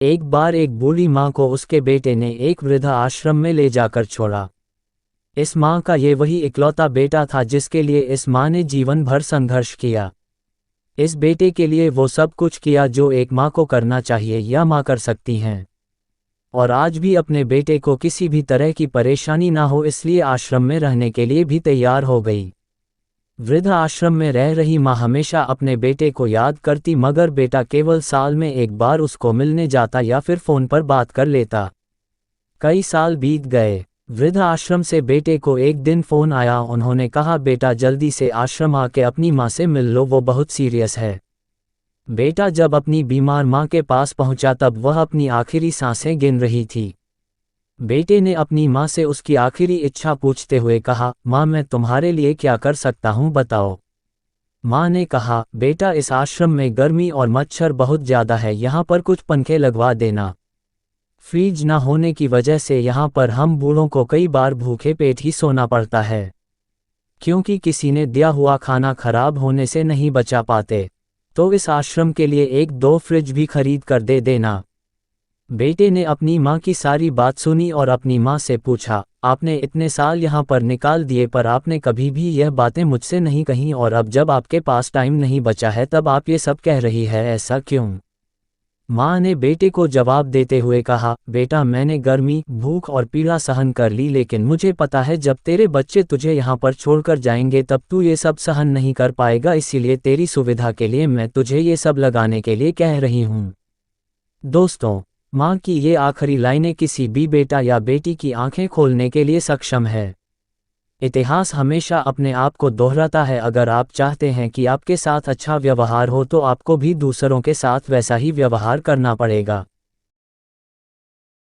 एक बार एक बूढ़ी माँ को उसके बेटे ने एक वृद्धा आश्रम में ले जाकर छोड़ा। इस माँ का ये वही इकलौता बेटा था जिसके लिए इस माँ ने जीवन भर संघर्ष किया। इस बेटे के लिए वो सब कुछ किया जो एक माँ को करना चाहिए या माँ कर सकती हैं। और आज भी अपने बेटे को किसी भी तरह की परेशानी ना हो इसलिए आश्रम में रहने के लिए भी तैयार हो गई। वृद्ध आश्रम में रह रही माँ हमेशा अपने बेटे को याद करती मगर बेटा केवल साल में एक बार उसको मिलने जाता या फिर फ़ोन पर बात कर लेता। कई साल बीत गए। वृद्ध आश्रम से बेटे को एक दिन फ़ोन आया। उन्होंने कहा, बेटा जल्दी से आश्रम आके अपनी माँ से मिल लो, वो बहुत सीरियस है। बेटा जब अपनी बीमार माँ के पास पहुंचा तब वह अपनी आखिरी सांसें गिन रही थी। बेटे ने अपनी माँ से उसकी आखिरी इच्छा पूछते हुए कहा, माँ मैं तुम्हारे लिए क्या कर सकता हूँ बताओ। माँ ने कहा, बेटा इस आश्रम में गर्मी और मच्छर बहुत ज़्यादा है, यहाँ पर कुछ पंखे लगवा देना। फ्रिज ना होने की वजह से यहाँ पर हम बूढ़ों को कई बार भूखे पेट ही सोना पड़ता है, क्योंकि किसी ने दिया हुआ खाना खराब होने से नहीं बचा पाते। तो इस आश्रम के लिए एक दो फ्रिज भी खरीद कर दे देना। बेटे ने अपनी माँ की सारी बात सुनी और अपनी माँ से पूछा, आपने इतने साल यहाँ पर निकाल दिए पर आपने कभी भी यह बातें मुझसे नहीं कहीं और अब जब आपके पास टाइम नहीं बचा है तब आप ये सब कह रही है, ऐसा क्यों? माँ ने बेटे को जवाब देते हुए कहा, बेटा मैंने गर्मी, भूख और पीड़ा सहन कर ली लेकिन मुझे पता है जब तेरे बच्चे तुझे यहाँ पर छोड़कर जाएंगे तब तू ये सब सहन नहीं कर पाएगा, इसीलिए तेरी सुविधा के लिए मैं तुझे ये सब लगाने के लिए कह रही हूँ। दोस्तों, माँ की ये आखिरी लाइनें किसी भी बेटा या बेटी की आंखें खोलने के लिए सक्षम है। इतिहास हमेशा अपने आप को दोहराता है। अगर आप चाहते हैं कि आपके साथ अच्छा व्यवहार हो तो आपको भी दूसरों के साथ वैसा ही व्यवहार करना पड़ेगा।